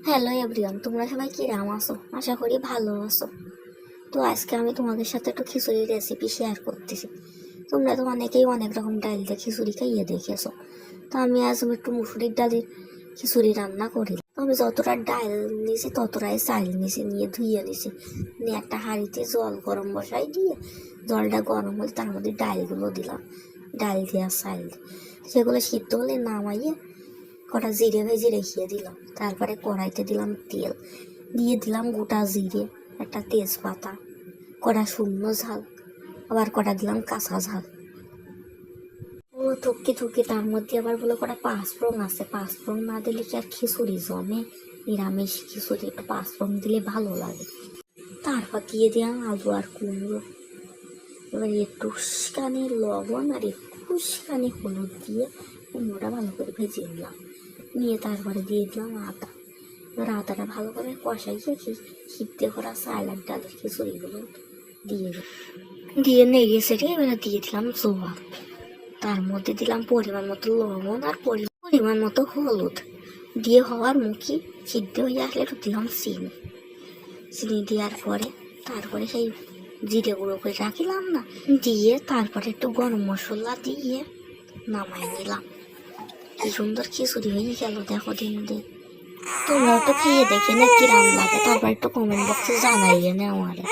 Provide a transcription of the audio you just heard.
Hello everyone, তোমরা সবাই কিরাম আছো? আশা করি ভালো আছো। তো আজকে আমি তোমাদের সাথে একটু খিচুড়ির রেসিপি শেয়ার করতেছি। তোমরা তো অনেকেই অনেক রকম ডাল দিয়ে খিচুড়ি খাইয়ে দেখেছো। তো আমি আজ একটু মুসুরির ডালের খিচুড়ি রান্না করি। তো আমি যতটা ডাল নিয়েছি ততটাই চাল নিয়েছি, নিয়ে ধুয়ে নিয়েছি, নিয়ে একটা হাঁড়িতে জল গরম বসাই দিয়ে জলটা গরম হলে তার মধ্যে ডালগুলো দিলাম, ডাল দিয়ে আর চাল দিয়ে সেগুলো সিদ্ধ হলে নামাইয়ে কটা জিরে ভেজে রেখে দিলাম। তারপরে কড়াইতে দিলাম তেল, দিয়ে দিলাম গোটা জিরে, একটা তেজপাতা, কটা শুকনো ঝাল, আবার কটা দিলাম কাঁচা ঝাল। ও থুকি থুকি তার মধ্যে আবার বলে কটা পাঁচফোড়ন আছে, পাঁচফোড়ন না দিলে কি আর খিচুড়ি জমে? নিরামিষ খিচুড়ি একটু পাঁচফোড়ন দিলে ভালো লাগে। তারপর দিয়ে দিলাম আলু আর কুমড়ো। এবার একটুখানি লবণ আর একটুখানি হলুদ দিয়ে কুমড়োটা ভালো করে ভেজে নিলাম, নিয়ে তারপরে দিয়ে দিলাম আদা। এবার আদাটা ভালো করে কষাইয়ে সিদ্ধ করা চাল আর ডালের খিচুড়িগুলো দিয়ে নেড়িয়ে সেড়িয়ে এবারে দিয়ে দিলাম জল। তার মধ্যে দিলাম পরিমাণ মতো লবণ আর পরিমাণ মতো হলুদ দিয়ে হওয়ার মুখে সিদ্ধ হয়ে আসলে একটু দিলাম চিনি। চিনি দেওয়ার পরে তারপরে সেই জিরে গুঁড়ো করে রাখিলাম না, দিয়ে তারপরে একটু গরম মশলা দিয়ে নামাই নিলাম। কি সুন্দর খিচুড়ি হয়ে গেল দেখো দিন দিন। তোমরা তো খেয়ে দেখে না কিরাম লাগে, তারপর একটু কমেন্ট বক্সে জানাইয়ে না আমারে।